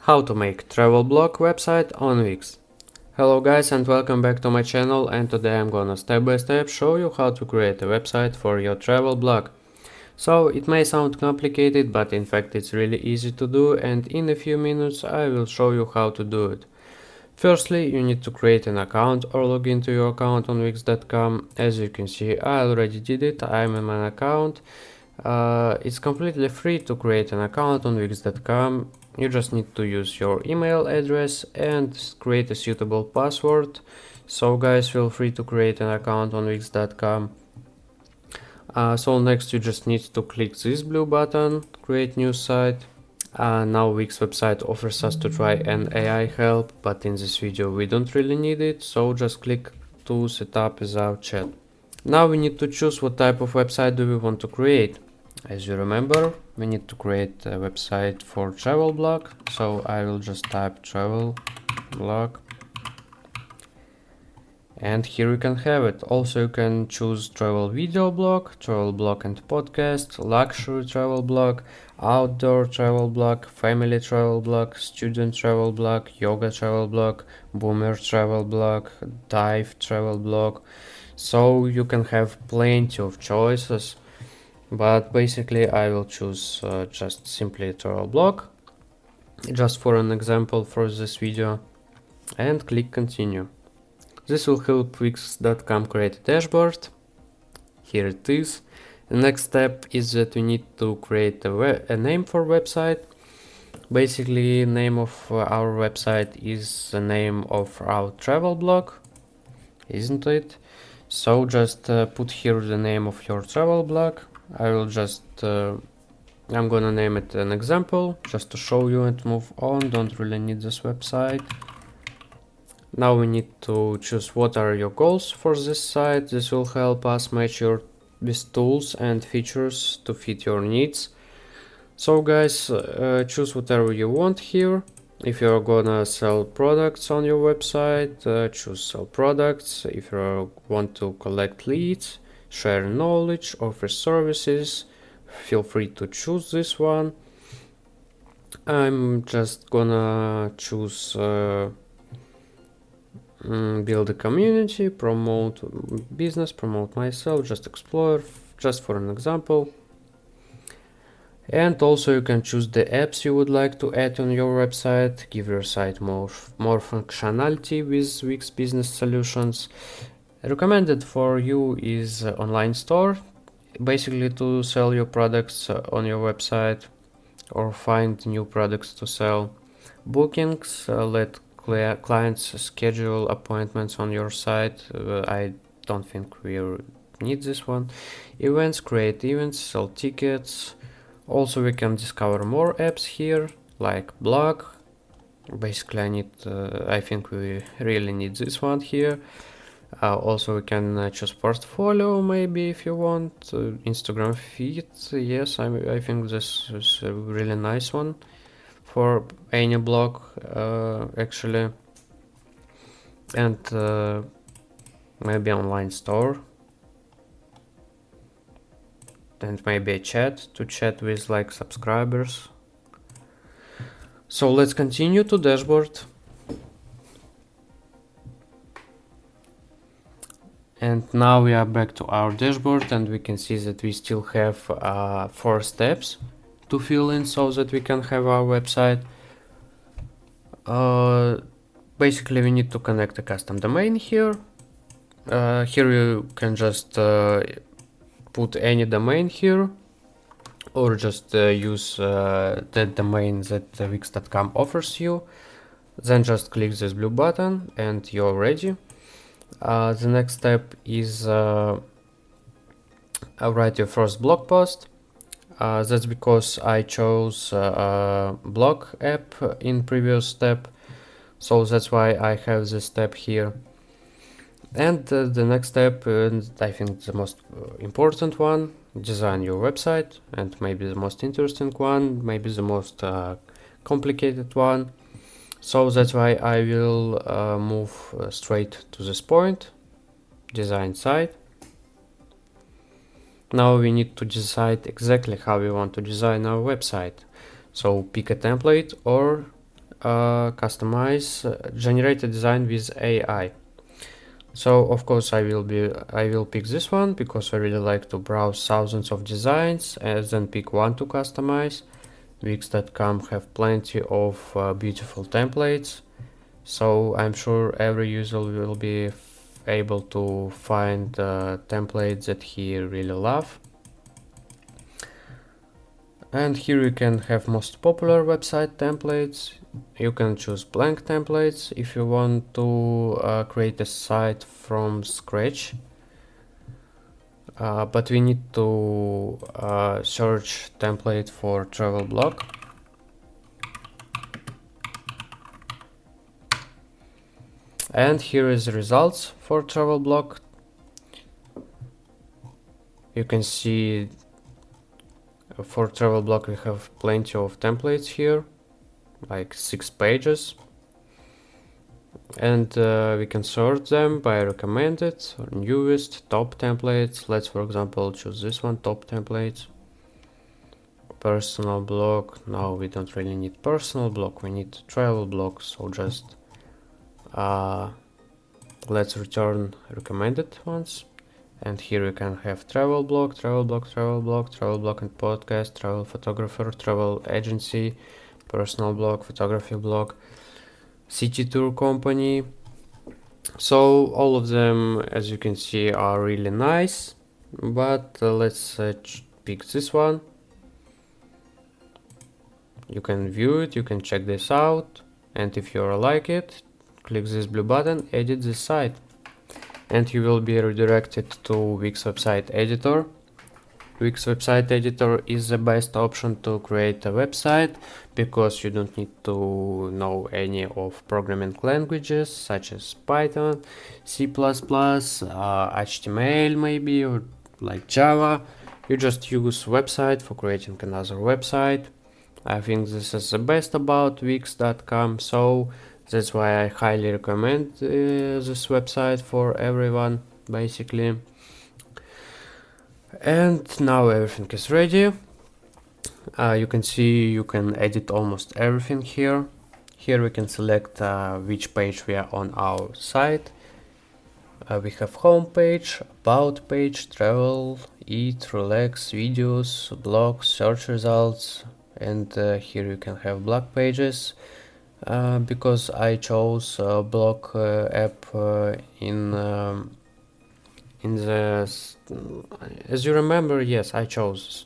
How to make travel blog website on Wix. Hello guys and welcome back to my channel, and today I'm gonna step by step show you how to create a website for your travel blog. So it may sound complicated, but in fact it's really easy to do, and in a few minutes I will show you how to do it. Firstly, you need to create an account or log into your account on wix.com. As you can see, I already did it. I'm in my account. It's completely free to create an account on wix.com. You just need to use your email address and create a suitable password. So guys, feel free to create an account on wix.com. So next you just need to click this blue button, create new site. Now Wix website offers us to try an AI help, but in this video we don't really need it, so just click to set up without chat. Now we need to choose what type of website do we want to create. As you remember, we need to create a website for travel blog, so I will just type travel blog. And here you can have it. Also you can choose travel video blog, travel blog and podcast, luxury travel blog, outdoor travel blog, family travel blog, student travel blog, yoga travel blog, boomer travel blog, dive travel blog. So you can have plenty of choices, but basically I will choose just simply travel blog, just for an example for this video, and click continue. This will help Wix.com create a dashboard. Here it is. The next step is that we need to create a name for website. Basically, name of our website is the name of our travel blog, isn't it? So just put here the name of your travel blog. I will just I'm gonna name it an example just to show you and move on. Don't really need this website. Now we need to choose what are your goals for this site. This will help us match your with tools and features to fit your needs. So guys, choose whatever you want here. If you're gonna sell products on your website, choose sell products. If you want to collect leads, share knowledge, offer services, feel free to choose this one. I'm just gonna choose build a community, promote business, promote myself, just explore, just for an example. And also you can choose the apps you would like to add on your website, give your site more functionality with Wix Business Solutions. Recommended for you is online store, basically to sell your products on your website or find new products to sell. Bookings, let clients schedule appointments on your site. I don't think we need this one. Events, create events, sell tickets. Also we can discover more apps here, like blog. Basically I think we really need this one here. Also we can choose portfolio, maybe, if you want. Instagram feed, yes, I think this is a really nice one for any blog, actually. And maybe online store, and maybe a chat to chat with like subscribers. So let's continue to dashboard. And now we are back to our dashboard, and we can see that we still have 4 steps to fill in so that we can have our website. Basically we need to connect a custom domain here. Here you can just put any domain here, or just use the domain that wix.com offers you. Then just click this blue button and you're ready. The next step is write your first blog post. That's because I chose blog app in previous step, so that's why I have this step here. And the next step, and I think the most important one, design your website, and maybe the most interesting one, maybe the most complicated one. So that's why I will move straight to this point, design site. Now we need to decide exactly how we want to design our website. So pick a template or customize generate a design with AI. So of course I will pick this one because I really like to browse thousands of designs and then pick one to customize. Wix.com have plenty of beautiful templates, so I'm sure every user will be able to find templates that he really love. And here you can have most popular website templates. You can choose blank templates if you want to create a site from scratch. But we need to search template for travel blog. And here is the results for travel blog. You can see for travel blog we have plenty of templates here, like 6 pages. And we can sort them by recommended or newest, top templates. Let's for example choose this one, top templates. Personal blog. No, we don't really need personal blog, we need travel blog, so just let's return recommended ones. And here we can have travel blog, travel blog, travel blog, travel blog and podcast, travel photographer, travel agency, personal blog, photography blog, city tour company. So all of them, as you can see, are really nice, but let's pick this one. You can view it, you can check this out, and if you like it, click this blue button, edit this site, and you will be redirected to Wix website editor. Wix website editor is the best option to create a website because you don't need to know any of programming languages such as Python, C++, HTML maybe, or like Java. You just use website for creating another website. I think this is the best about Wix.com, so that's why I highly recommend this website for everyone basically. And now everything is ready. You can see you can edit almost everything here. Here we can select which page we are on our site. We have home page, about page, travel, eat, relax, videos, blogs, search results, and here you can have blog pages. Because I chose blog app in the, as you remember, yes, I chose.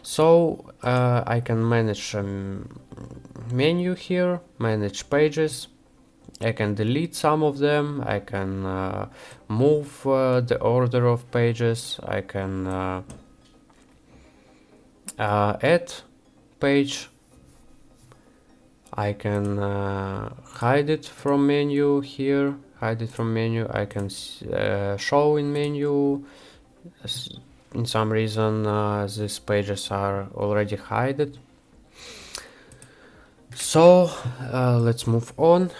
So I can manage menu here, manage pages. I can delete some of them. I can move the order of pages. I can add page. I can hide it from menu here. Hide it from menu. I can show in menu. In some reason these pages are already hidden. So let's move on.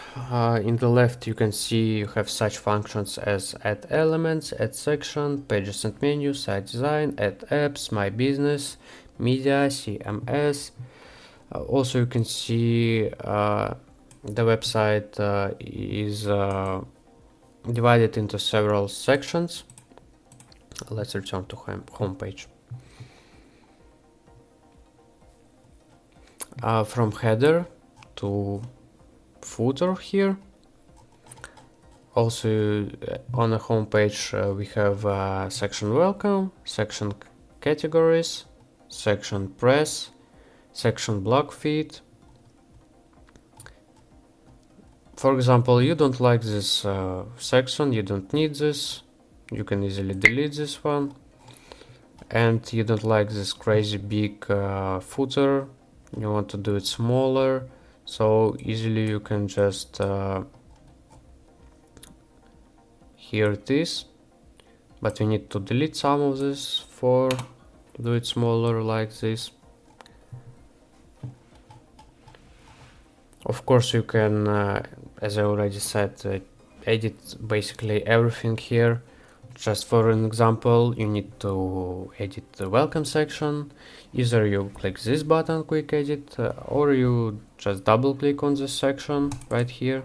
In the left you can see you have such functions as add elements, add section, pages and menu, site design, add apps, my business, media, CMS. Also you can see the website is divided into several sections. Let's return to home page. From header to footer here. Also on the home page we have section welcome, section categories, section press, section blog feed. For example, you don't like this section, you don't need this, you can easily delete this one. And you don't like this crazy big footer, you want to do it smaller, so easily you can just here it is, but we need to delete some of this for do it smaller like this. Of course you can, as I already said, edit basically everything here. Just for an example, you need to edit the welcome section. Either you click this button, quick edit, or you just double click on this section right here.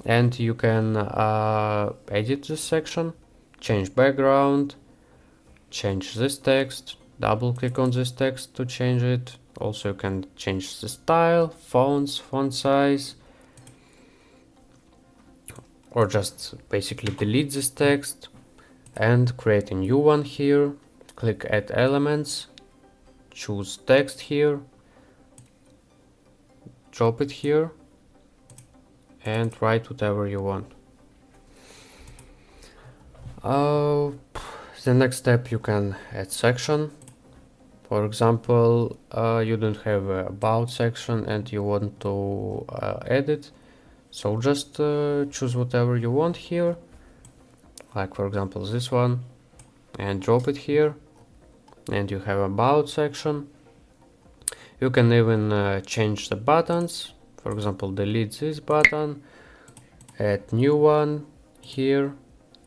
And you can edit this section, change background, change this text, double click on this text to change it. Also you can change the style, fonts, font size, or just basically delete this text and create a new one here. Click add elements, choose text here, drop it here, and write whatever you want. The next step, you can add section. For example, you don't have a about section and you want to add it, so just choose whatever you want here, like for example this one, and drop it here, and you have about section. You can even change the buttons. For example, delete this button, add new one here,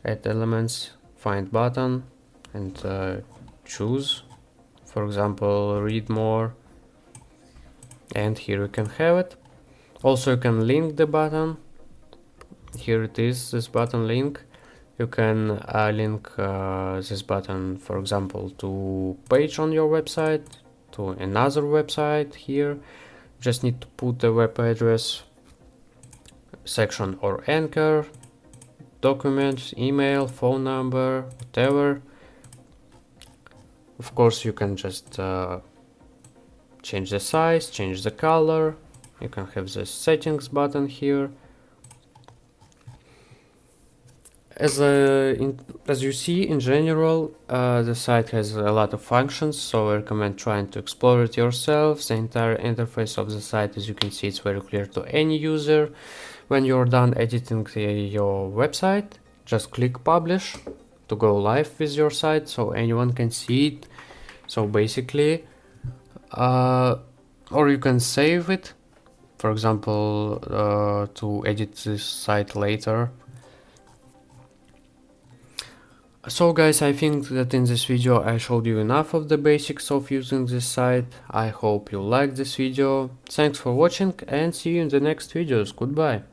add elements, find button, and choose, for example, read more, and here you can have it. Also you can link the button. Here it is, this button link. You can link this button, for example, to page on your website, to another website here. Just need to put the web address, section or anchor, documents, email, phone number, whatever. Of course you can just change the size, change the color. You can have the settings button here. As you see, in general, the site has a lot of functions, so I recommend trying to explore it yourself. The entire interface of the site, as you can see, it's very clear to any user. When you're done editing your website, just click publish to go live with your site, so anyone can see it. So basically, or you can save it, for example, to edit this site later. So guys, I think that in this video I showed you enough of the basics of using this site. I hope you liked this video. Thanks for watching and see you in the next videos. Goodbye.